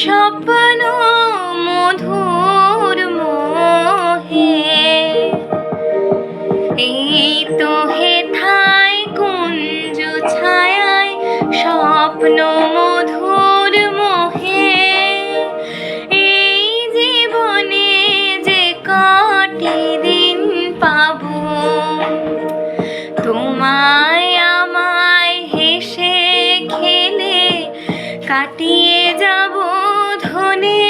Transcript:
স্বপ্ন মধুর মোহে এই তো হেথায় কুঞ্জ ছায়ায় স্বপ্ন মধুর মোহে এই জীবনে যে কটি দিন পাবো তোমায় আমায় হেসে খেলে কাটিয়ে যাব ধনে